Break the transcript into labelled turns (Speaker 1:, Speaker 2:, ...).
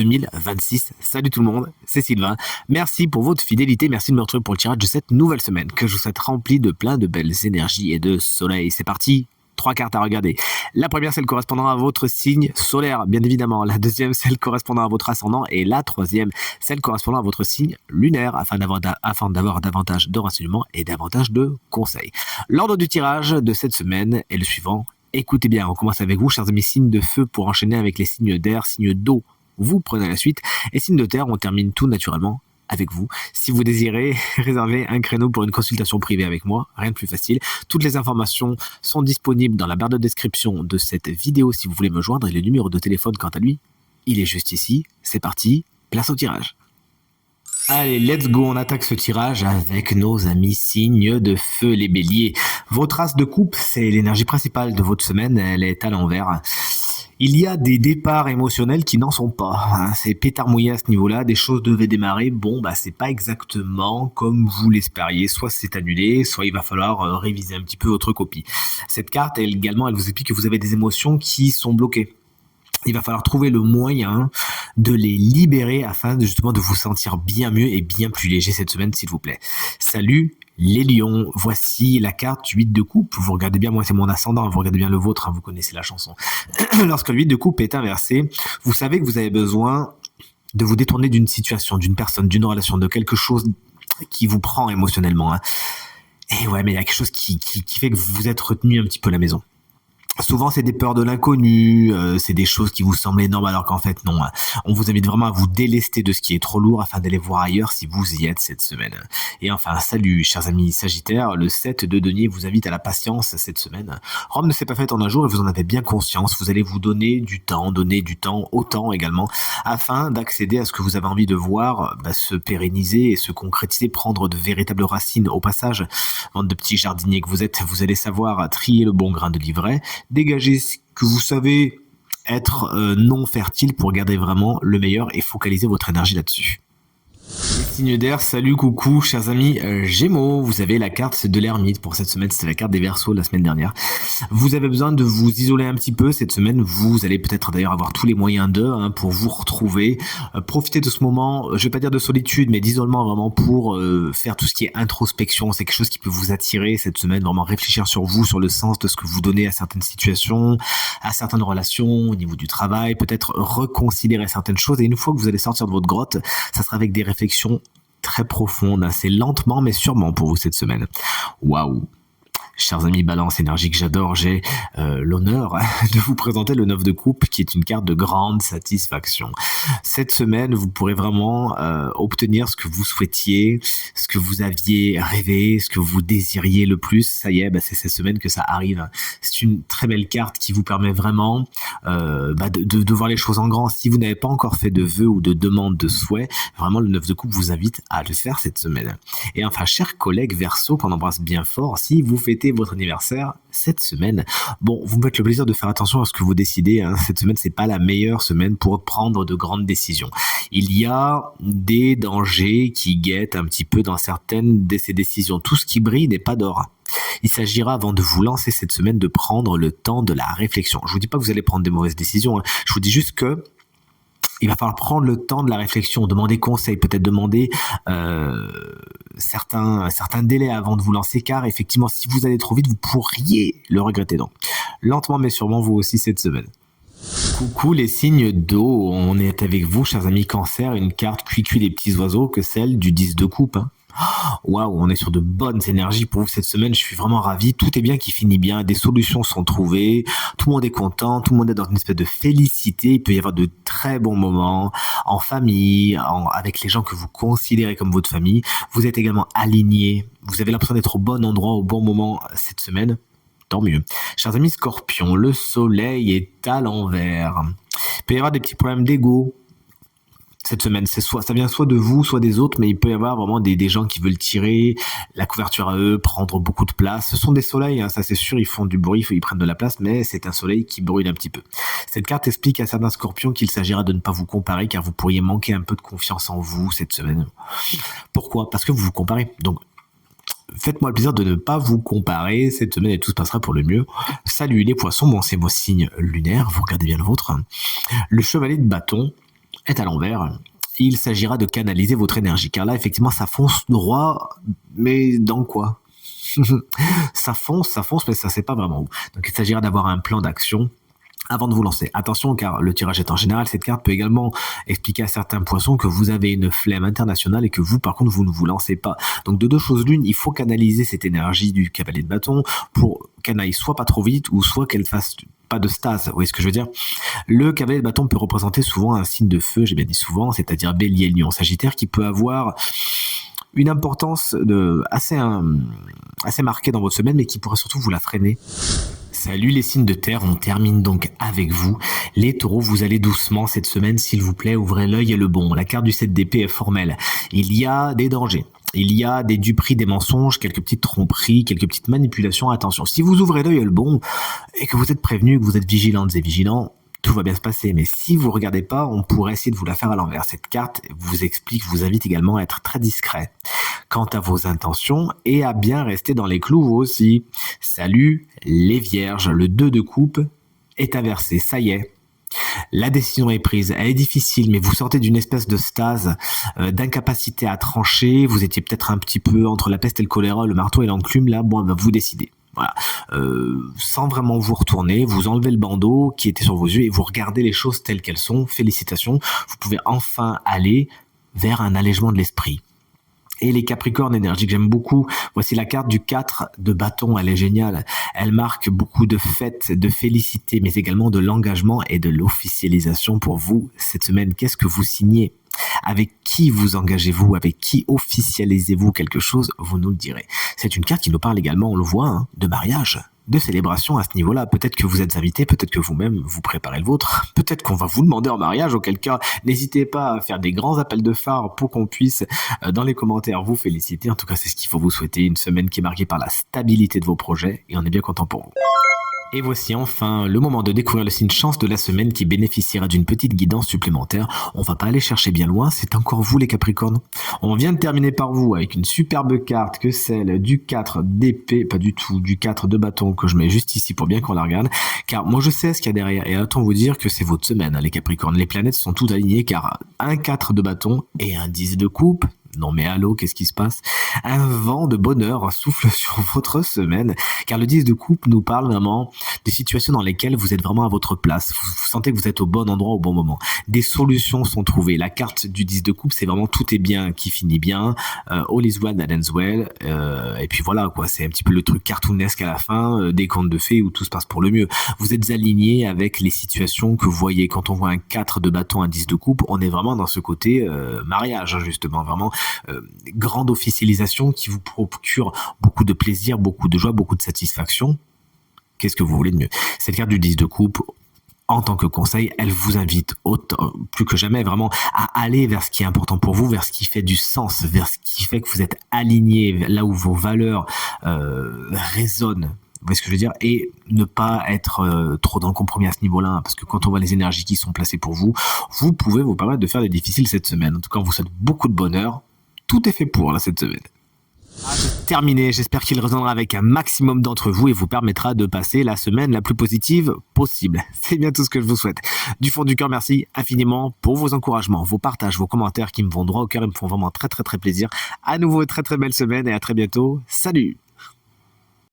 Speaker 1: 2026. Salut tout le monde, c'est Sylvain. Merci pour votre fidélité, merci de me retrouver pour le tirage de cette nouvelle semaine que je vous souhaite remplie de plein de belles énergies et de soleil. C'est parti, 3 cartes à regarder. La première, celle correspondant à votre signe solaire, bien évidemment. La deuxième, celle correspondant à votre ascendant. Et la troisième, celle correspondant à votre signe lunaire, afin d'avoir davantage de renseignements et davantage de conseils. L'ordre du tirage de cette semaine est le suivant. Écoutez bien, on commence avec vous, chers amis, signes de feu pour enchaîner avec les signes d'air, signes d'eau. Vous prenez la suite. Et signes de terre, on termine tout naturellement avec vous. Si vous désirez réserver un créneau pour une consultation privée avec moi, rien de plus facile. Toutes les informations sont disponibles dans la barre de description de cette vidéo si vous voulez me joindre. Et le numéro de téléphone, quant à lui, il est juste ici. C'est parti, place au tirage. Allez, let's go, on attaque ce tirage avec nos amis signes de feu, les béliers. Votre as de coupe, c'est l'énergie principale de votre semaine, elle est à l'envers. Il y a des départs émotionnels qui n'en sont pas, hein. C'est pétard mouillé à ce niveau-là, des choses devaient démarrer, c'est pas exactement comme vous l'espériez, soit c'est annulé, soit il va falloir réviser un petit peu votre copie. Cette carte, elle vous explique que vous avez des émotions qui sont bloquées. Il va falloir trouver le moyen de les libérer afin justement de vous sentir bien mieux et bien plus léger cette semaine, s'il vous plaît. Salut les lions, voici la carte 8 de coupe. Vous regardez bien, moi c'est mon ascendant, vous regardez bien le vôtre, hein, vous connaissez la chanson. Lorsque le 8 de coupe est inversé, vous savez que vous avez besoin de vous détourner d'une situation, d'une personne, d'une relation, de quelque chose qui vous prend émotionnellement. Hein. Et ouais, mais il y a quelque chose qui fait que vous êtes retenu un petit peu à la maison. Souvent, c'est des peurs de l'inconnu, c'est des choses qui vous semblent énormes alors qu'en fait, non. On vous invite vraiment à vous délester de ce qui est trop lourd afin d'aller voir ailleurs si vous y êtes cette semaine. Et enfin, salut, chers amis Sagittaires, le 7 de denier vous invite à la patience cette semaine. Rome ne s'est pas faite en un jour et vous en avez bien conscience. Vous allez vous donner du temps au temps également, afin d'accéder à ce que vous avez envie de voir se pérenniser et se concrétiser, prendre de véritables racines. Au passage, bande de petits jardiniers que vous êtes, vous allez savoir trier le bon grain de l'ivraie, dégagez ce que vous savez être non fertile pour garder vraiment le meilleur et focaliser votre énergie là-dessus. Signe d'air, salut, coucou, chers amis Gémeaux, vous avez la carte de l'ermite pour cette semaine, c'était la carte des Verseaux la semaine dernière. Vous avez besoin de vous isoler un petit peu cette semaine, vous allez peut-être d'ailleurs avoir tous les moyens pour vous retrouver, profitez de ce moment, je vais pas dire de solitude, mais d'isolement vraiment pour faire tout ce qui est introspection, c'est quelque chose qui peut vous attirer cette semaine, vraiment réfléchir sur vous, sur le sens de ce que vous donnez à certaines situations, à certaines relations, au niveau du travail, peut-être reconsidérer certaines choses, et une fois que vous allez sortir de votre grotte, ça sera avec des réflexions très profonde, assez lentement mais sûrement pour vous cette semaine. Waouh! Chers amis Balance énergique, j'adore, j'ai l'honneur de vous présenter le 9 de coupe qui est une carte de grande satisfaction. Cette semaine, vous pourrez vraiment obtenir ce que vous souhaitiez, ce que vous aviez rêvé, ce que vous désiriez le plus. Ça y est, c'est cette semaine que ça arrive. C'est une très belle carte qui vous permet vraiment de voir les choses en grand. Si vous n'avez pas encore fait de vœux ou de demande de souhait, vraiment le 9 de coupe vous invite à le faire cette semaine. Et enfin, chers collègues Verseaux, qu'on embrasse bien fort, si vous fêtez votre anniversaire cette semaine, vous me faites le plaisir de faire attention à ce que vous décidez, hein. Cette semaine, c'est pas la meilleure semaine pour prendre de grandes décisions. Il y a des dangers qui guettent un petit peu dans certaines de ces décisions. Tout ce qui brille n'est pas d'or. Il s'agira, avant de vous lancer cette semaine, de prendre le temps de la réflexion. Je vous dis pas que vous allez prendre des mauvaises décisions, hein. Je vous dis juste que il va falloir prendre le temps de la réflexion, demander conseil, peut-être demander certains délais avant de vous lancer, car effectivement, si vous allez trop vite, vous pourriez le regretter. Donc, lentement mais sûrement, vous aussi cette semaine. Coucou les signes d'eau, on est avec vous, chers amis Cancer, une carte cuicui des petits oiseaux que celle du 10 de coupe, hein. Waouh, on est sur de bonnes énergies pour vous cette semaine, je suis vraiment ravi, tout est bien qui finit bien, des solutions sont trouvées, tout le monde est content, tout le monde est dans une espèce de félicité, il peut y avoir de très bons moments en famille, avec les gens que vous considérez comme votre famille, vous êtes également alignés, vous avez l'impression d'être au bon endroit, au bon moment cette semaine, tant mieux. Chers amis Scorpions, le soleil est à l'envers, il peut y avoir des petits problèmes d'ego, cette semaine, ça vient soit de vous, soit des autres, mais il peut y avoir vraiment des gens qui veulent tirer la couverture à eux, prendre beaucoup de place. Ce sont des soleils, hein, ça c'est sûr, ils font du bruit, ils prennent de la place, mais c'est un soleil qui brûle un petit peu. Cette carte explique à certains Scorpions qu'il s'agira de ne pas vous comparer, car vous pourriez manquer un peu de confiance en vous cette semaine. Pourquoi ? Parce que vous vous comparez. Donc, faites-moi le plaisir de ne pas vous comparer cette semaine et tout se passera pour le mieux. Salut les poissons, c'est vos signes lunaires, vous regardez bien le vôtre. Le chevalier de bâton est à l'envers, il s'agira de canaliser votre énergie. Car là, effectivement, ça fonce droit, mais dans quoi? Ça fonce, mais ça sait pas vraiment où. Donc il s'agira d'avoir un plan d'action avant de vous lancer. Attention, car le tirage est en général, cette carte peut également expliquer à certains poissons que vous avez une flemme internationale et que vous, par contre, vous ne vous lancez pas. Donc de deux choses l'une, il faut canaliser cette énergie du cavalier de bâton pour qu'elle n'aille soit pas trop vite ou soit qu'elle fasse pas de stase. Vous voyez ce que je veux dire? Le cavalier de bâton peut représenter souvent un signe de feu, j'ai bien dit souvent, c'est-à-dire Bélier, Lion, Sagittaire, qui peut avoir une importance assez marquée dans votre semaine, mais qui pourrait surtout vous la freiner. Salut les signes de terre, on termine donc avec vous. Les taureaux, vous allez doucement cette semaine, s'il vous plaît, ouvrez l'œil et le bon. La carte du 7 d'épée est formelle. Il y a des dangers. Il y a des duperies, des mensonges, quelques petites tromperies, quelques petites manipulations. Attention, si vous ouvrez l'œil et le bon, et que vous êtes prévenu, que vous êtes vigilantes et vigilants, tout va bien se passer. Mais si vous regardez pas, on pourrait essayer de vous la faire à l'envers. Cette carte vous explique, vous invite également à être très discret quant à vos intentions et à bien rester dans les clous vous aussi. Salut les vierges, le 2 de coupe est inversé, ça y est. La décision est prise, elle est difficile, mais vous sortez d'une espèce de stase, d'incapacité à trancher. Vous étiez peut-être un petit peu entre la peste et le choléra, le marteau et l'enclume. Là, bon, vous décidez. Voilà. Sans vraiment vous retourner, vous enlevez le bandeau qui était sur vos yeux et vous regardez les choses telles qu'elles sont. Félicitations, vous pouvez enfin aller vers un allègement de l'esprit. Et les Capricornes énergiques, j'aime beaucoup. Voici la carte du 4 de bâton, elle est géniale. Elle marque beaucoup de fêtes, de félicité, mais également de l'engagement et de l'officialisation pour vous cette semaine. Qu'est-ce que vous signez? Avec qui vous engagez-vous? Avec qui officialisez-vous quelque chose? Vous nous le direz. C'est une carte qui nous parle également, on le voit, de mariage, de célébration à ce niveau-là. Peut-être que vous êtes invité, peut-être que vous-même vous préparez le vôtre, peut-être qu'on va vous demander en mariage, auquel cas n'hésitez pas à faire des grands appels de phare pour qu'on puisse dans les commentaires vous féliciter. En tout cas, c'est ce qu'il faut vous souhaiter, une semaine qui est marquée par la stabilité de vos projets et on est bien content pour vous. Et voici enfin le moment de découvrir le signe chance de la semaine qui bénéficiera d'une petite guidance supplémentaire. On va pas aller chercher bien loin, c'est encore vous les Capricornes. On vient de terminer par vous avec une superbe carte que celle du 4 d'épée, pas du tout, du 4 de bâton que je mets juste ici pour bien qu'on la regarde. Car moi je sais ce qu'il y a derrière et autant vous dire que c'est votre semaine les Capricornes. Les planètes sont toutes alignées car un 4 de bâton et un 10 de coupe. Non mais allô, qu'est-ce qui se passe? Un vent de bonheur souffle sur votre semaine, car le 10 de coupe nous parle vraiment des situations dans lesquelles vous êtes vraiment à votre place. Vous sentez que vous êtes au bon endroit au bon moment. Des solutions sont trouvées. La carte du 10 de coupe, c'est vraiment tout est bien qui finit bien. All is well that ends well. Et puis voilà quoi, c'est un petit peu le truc cartoonesque à la fin, des contes de fées où tout se passe pour le mieux. Vous êtes aligné avec les situations que vous voyez. Quand on voit un 4 de bâton, un 10 de coupe, on est vraiment dans ce côté mariage, justement, vraiment. Grande officialisation qui vous procure beaucoup de plaisir, beaucoup de joie, beaucoup de satisfaction. Qu'est-ce que vous voulez de mieux? Cette carte du 10 de coupe, en tant que conseil, elle vous invite plus que jamais vraiment à aller vers ce qui est important pour vous, vers ce qui fait du sens, vers ce qui fait que vous êtes aligné, là où vos valeurs résonnent. Vous voyez ce que je veux dire? Et ne pas être trop dans le compromis à ce niveau-là, hein, parce que quand on voit les énergies qui sont placées pour vous, vous pouvez vous permettre de faire des difficiles cette semaine. En tout cas, on vous souhaite beaucoup de bonheur. Tout est fait pour là cette semaine. Terminé, j'espère qu'il résonnera avec un maximum d'entre vous et vous permettra de passer la semaine la plus positive possible. C'est bien tout ce que je vous souhaite. Du fond du cœur, merci infiniment pour vos encouragements, vos partages, vos commentaires qui me vont droit au cœur et me font vraiment très très très plaisir. À nouveau, très très belle semaine et à très bientôt. Salut!